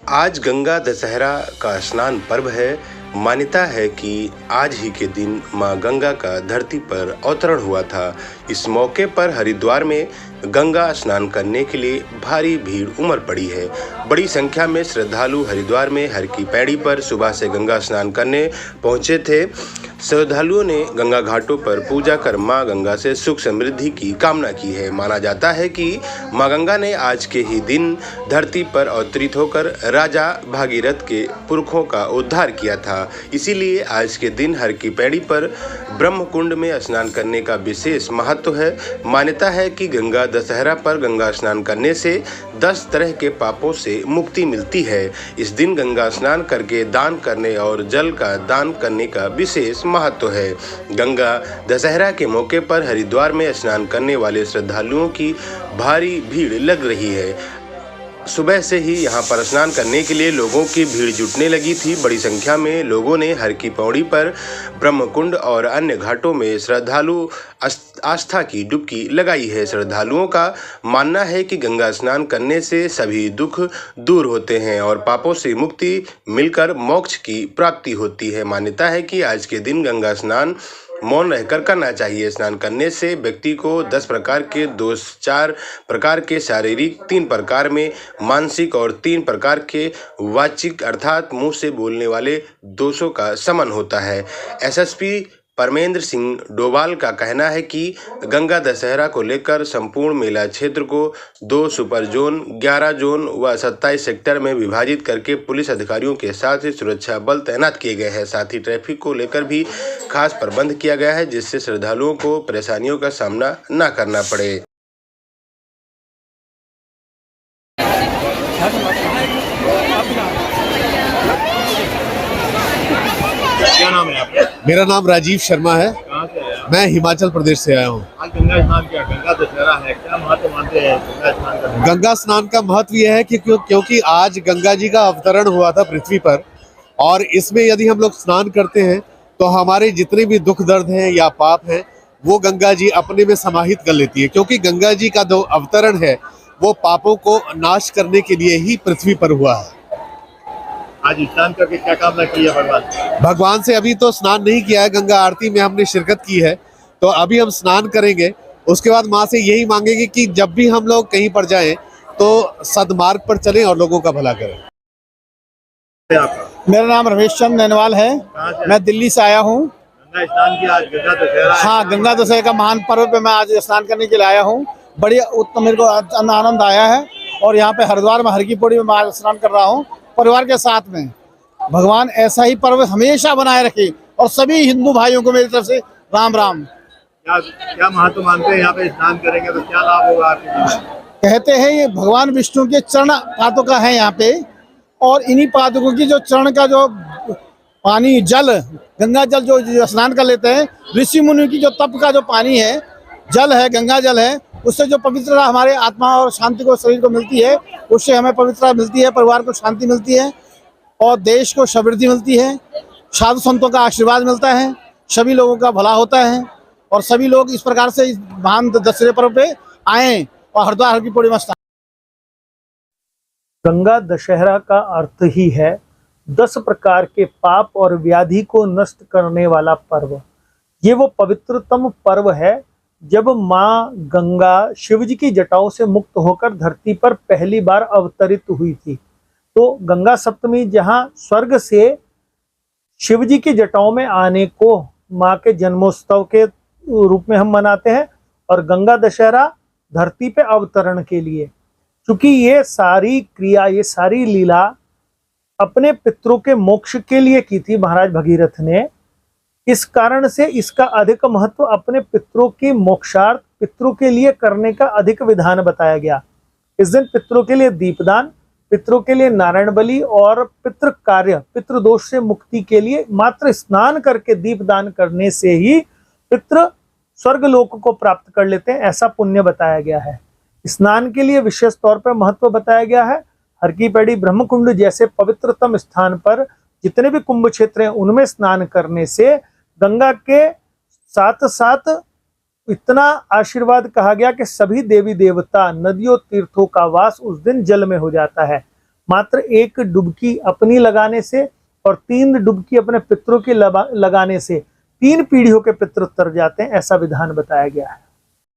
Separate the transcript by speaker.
Speaker 1: आज गंगा दशहरा का स्नान पर्व है। मान्यता है कि आज ही के दिन मां गंगा का धरती पर अवतरण हुआ था। इस मौके पर हरिद्वार में गंगा स्नान करने के लिए भारी भीड़ उमड़ पड़ी है। बड़ी संख्या में श्रद्धालु हरिद्वार में हर की पैड़ी पर सुबह से गंगा स्नान करने पहुंचे थे। श्रद्धालुओं ने गंगा घाटों पर पूजा कर मां गंगा से सुख समृद्धि की कामना की है। माना जाता है कि मां गंगा ने आज के ही दिन धरती पर अवतरित होकर राजा भागीरथ के पुरखों का उद्धार किया था। इसीलिए आज के दिन हर की पैड़ी पर ब्रह्मकुंड में स्नान करने का विशेष महत्व है। मान्यता है कि गंगा दशहरा पर गंगा स्नान करने से 10 तरह के पापों से मुक्ति मिलती है। इस दिन गंगा स्नान करके दान करने और जल का दान करने का विशेष महत्व है। गंगा दशहरा के मौके पर हरिद्वार में स्नान करने वाले श्रद्धालुओं की भारी भीड़ लग रही है। सुबह से ही यहां पर स्नान करने के लिए लोगों की भीड़ जुटने लगी थी। बड़ी संख्या में लोगों ने हर की पौड़ी पर ब्रह्मकुंड और अन्य घाटों में श्रद्धालु आस्था की डुबकी लगाई है। श्रद्धालुओं का मानना है कि गंगा स्नान करने से सभी दुख दूर होते हैं और पापों से मुक्ति मिलकर मोक्ष की प्राप्ति होती है। मान्यता है कि आज के दिन गंगा स्नान मौन रहकर करना चाहिए। स्नान करने से व्यक्ति को 10 प्रकार के दोष, 4 प्रकार के शारीरिक, 3 प्रकार में मानसिक और 3 प्रकार के वाचिक अर्थात मुंह से बोलने वाले दोषों का शमन होता है। एसएसपी परमेंद्र सिंह डोभाल का कहना है कि गंगा दशहरा को लेकर संपूर्ण मेला क्षेत्र को 2 सुपर जोन, 11 जोन व 27 सेक्टर में विभाजित करके पुलिस अधिकारियों के साथ ही सुरक्षा बल तैनात किए गए हैं। साथ ही ट्रैफिक को लेकर भी खास प्रबंध किया गया है, जिससे श्रद्धालुओं को परेशानियों का सामना न करना पड़े।
Speaker 2: क्या नाम है आपका?
Speaker 3: मेरा नाम राजीव शर्मा है।
Speaker 2: कहाँ से आए आप?
Speaker 3: मैं हिमाचल प्रदेश से आया हूँ।
Speaker 2: आज गंगा स्नान क्या गंगा दशहरा है, क्या महत्व मानते हैं गंगा स्नान का?
Speaker 3: गंगा स्नान का महत्व यह है कि क्योंकि आज गंगा जी का अवतरण हुआ था पृथ्वी पर, और इसमें यदि हम लोग स्नान करते हैं तो हमारे जितने भी दुख दर्द हैं या पाप हैं वो गंगा जी अपने में समाहित कर लेती है। क्योंकि गंगा जी का जो अवतरण है वो पापों को नाश करने के लिए ही पृथ्वी पर हुआ है।
Speaker 2: आज स्नान करके क्या कामना की है भगवान?
Speaker 3: भगवान से अभी तो स्नान नहीं किया है, गंगा आरती में हमने शिरकत की है, तो अभी हम स्नान करेंगे। उसके बाद माँ से यही मांगेंगे कि जब भी हम लोग कहीं पर जाएं तो सदमार्ग पर चलें और लोगों का भला करें।
Speaker 4: मेरा नाम रमेश चंद नैनवाल है। मैं दिल्ली से आया हूँ।
Speaker 2: गंगा स्नान किया, आज गंगा दशहरा है।
Speaker 4: हाँ, गंगा दशहरा का महान पर्व पे मैं आज स्नान करने के लिए आया हूँ। बड़ी उत्तम, मेरे को आनंद आया है। और यहाँ पे हरिद्वार में हर की पौड़ी में मैं आज स्नान कर रहा हूँ परिवार के साथ में। भगवान ऐसा ही पर्व हमेशा बनाए रखे और सभी हिंदू भाइयों को मेरी तरफ से राम राम।
Speaker 2: क्या महत्व मानते हैं? यहाँ पे स्नान करेंगे तो क्या लाभ होगा आपके जीवन में?
Speaker 4: कहते हैं ये भगवान विष्णु के चरण पादुका है यहाँ पे, और इन्हीं पादुकों की जो चरण का जो पानी, जल, गंगा जल जो स्नान कर लेते हैं, ऋषि मुनि की जो तप का जो पानी है, जल है, गंगा जल है, उससे जो पवित्रता हमारे आत्मा और शांति को, शरीर को मिलती है, उससे हमें पवित्रता मिलती है, परिवार को शांति मिलती है और देश को समृद्धि मिलती है। साधु संतों का आशीर्वाद मिलता है, सभी लोगों का भला होता है और सभी लोग इस प्रकार से इस महान दशहरे पर्व पे आए और हरिद्वार हर की पौड़ी में।
Speaker 5: गंगा दशहरा का अर्थ ही है 10 प्रकार के पाप और व्याधि को नष्ट करने वाला पर्व। ये वो पवित्रतम पर्व है जब माँ गंगा शिवजी की जटाओं से मुक्त होकर धरती पर पहली बार अवतरित हुई थी। तो गंगा सप्तमी जहाँ स्वर्ग से शिवजी की जटाओं में आने को माँ के जन्मोत्सव के रूप में हम मनाते हैं, और गंगा दशहरा धरती पे अवतरण के लिए। क्योंकि ये सारी क्रिया, ये सारी लीला अपने पितरों के मोक्ष के लिए की थी महाराज भगीरथ ने। इस कारण से इसका अधिक महत्व अपने पितरों की मोक्षार्थ, पितरों के लिए करने का अधिक विधान बताया गया। इस दिन पितरों के लिए दीपदान, पितरों के लिए नारायण बलि और पितृ कार्य, पितृ दोष से मुक्ति के लिए मात्र स्नान करके दीपदान करने से ही पितृ स्वर्ग लोक को प्राप्त कर लेते हैं, ऐसा पुण्य बताया गया है। स्नान के लिए विशेष तौर पर महत्व बताया गया है। हर की पैड़ी ब्रह्मकुंड जैसे पवित्रतम स्थान पर जितने भी कुंभ क्षेत्र हैं उनमें स्नान करने से गंगा के साथ साथ इतना आशीर्वाद कहा गया कि सभी देवी देवता, नदियों, तीर्थों का वास उस दिन जल में हो जाता है। मात्र एक डुबकी अपनी लगाने से और 3 डुबकी अपने पितरों की लगाने से 3 पीढ़ियों के पितृ तर जाते हैं, ऐसा विधान बताया गया है।